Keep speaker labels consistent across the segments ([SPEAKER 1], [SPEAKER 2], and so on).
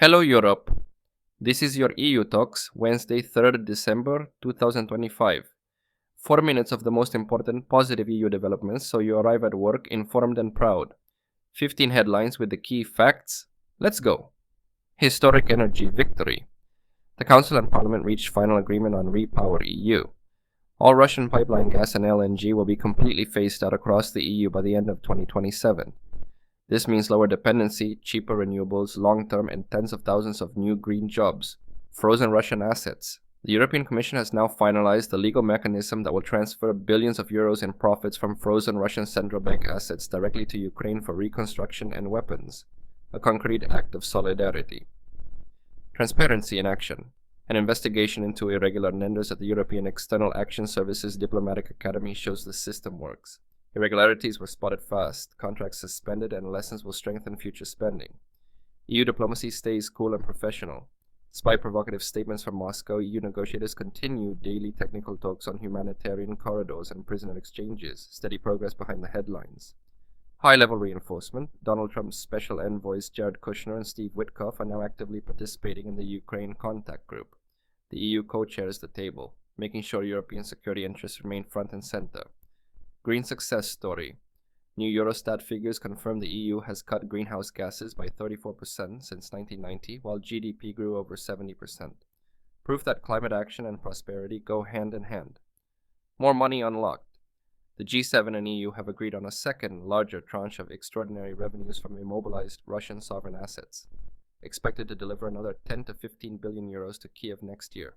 [SPEAKER 1] Hello Europe. This is your EU Talks, Wednesday, 3rd December 2025. 4 minutes of the most important positive EU developments so you arrive at work informed and proud. 15 headlines with the key facts. Let's go. Historic energy victory. The Council and Parliament reached final agreement on Repower EU. All Russian pipeline gas and LNG will be completely phased out across the EU by the end of 2027. This means lower dependency, cheaper renewables, long-term and tens of thousands of new green jobs. Frozen Russian assets. The European Commission has now finalized the legal mechanism that will transfer billions of euros in profits from frozen Russian central bank assets directly to Ukraine for reconstruction and weapons. A concrete act of solidarity. Transparency in action. An investigation into irregular tenders at the European External Action Service's Diplomatic Academy shows the system works. Irregularities were spotted fast, contracts suspended, and lessons will strengthen future spending. EU diplomacy stays cool and professional. Despite provocative statements from Moscow, EU negotiators continue daily technical talks on humanitarian corridors and prisoner exchanges, steady progress behind the headlines. High-level reinforcement. Donald Trump's special envoys Jared Kushner and Steve Witkoff are now actively participating in the Ukraine contact group. The EU co-chairs the table, making sure European security interests remain front and center. Green success story. New Eurostat figures confirm the EU has cut greenhouse gases by 34% since 1990, while GDP grew over 70%. Proof that climate action and prosperity go hand in hand. More money unlocked. The G7 and EU have agreed on a second, larger tranche of extraordinary revenues from immobilized Russian sovereign assets, expected to deliver another 10 to 15 billion euros to Kiev next year.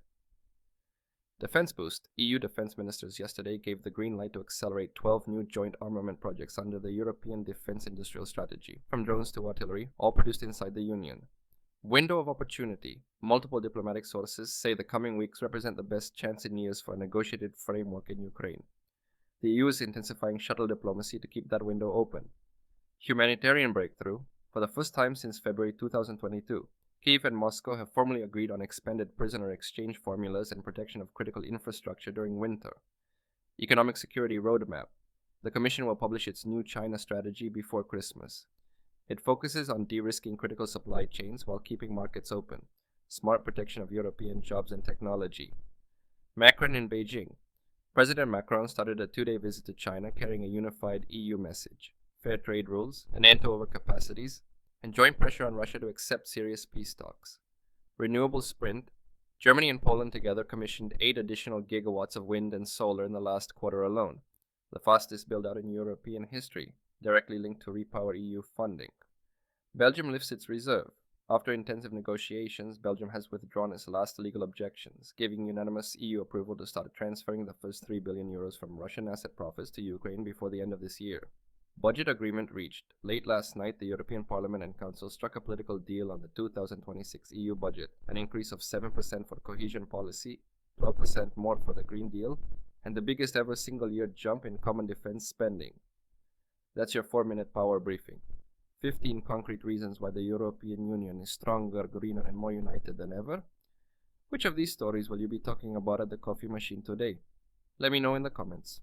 [SPEAKER 1] Defense boost. EU defense ministers yesterday gave the green light to accelerate 12 new joint armament projects under the European Defense Industrial Strategy, from drones to artillery, all produced inside the Union. Window of opportunity. Multiple diplomatic sources say the coming weeks represent the best chance in years for a negotiated framework in Ukraine. The EU is intensifying shuttle diplomacy to keep that window open. Humanitarian breakthrough. For the first time since February 2022, Kyiv and Moscow have formally agreed on expanded prisoner exchange formulas and protection of critical infrastructure during winter. Economic security roadmap. The Commission will publish its new China strategy before Christmas. It focuses on de-risking critical supply chains while keeping markets open. Smart protection of European jobs and technology. Macron in Beijing. President Macron started a 2-day visit to China carrying a unified EU message. Fair trade rules, an end to overcapacities, and joint pressure on Russia to accept serious peace talks. Renewable sprint. Germany and Poland together commissioned 8 additional gigawatts of wind and solar in the last quarter alone, the fastest build-out in European history, directly linked to Repower EU funding. Belgium lifts its reserve. After intensive negotiations, Belgium has withdrawn its last legal objections, giving unanimous EU approval to start transferring the first 3 billion euros from Russian asset profits to Ukraine before the end of this year. Budget agreement reached. Late last night, the European Parliament and Council struck a political deal on the 2026 EU budget, an increase of 7% for cohesion policy, 12% more for the Green Deal, and the biggest ever single-year jump in common defense spending. That's your 4-minute power briefing. 15 concrete reasons why the European Union is stronger, greener, and more united than ever. Which of these stories will you be talking about at the coffee machine today? Let me know in the comments.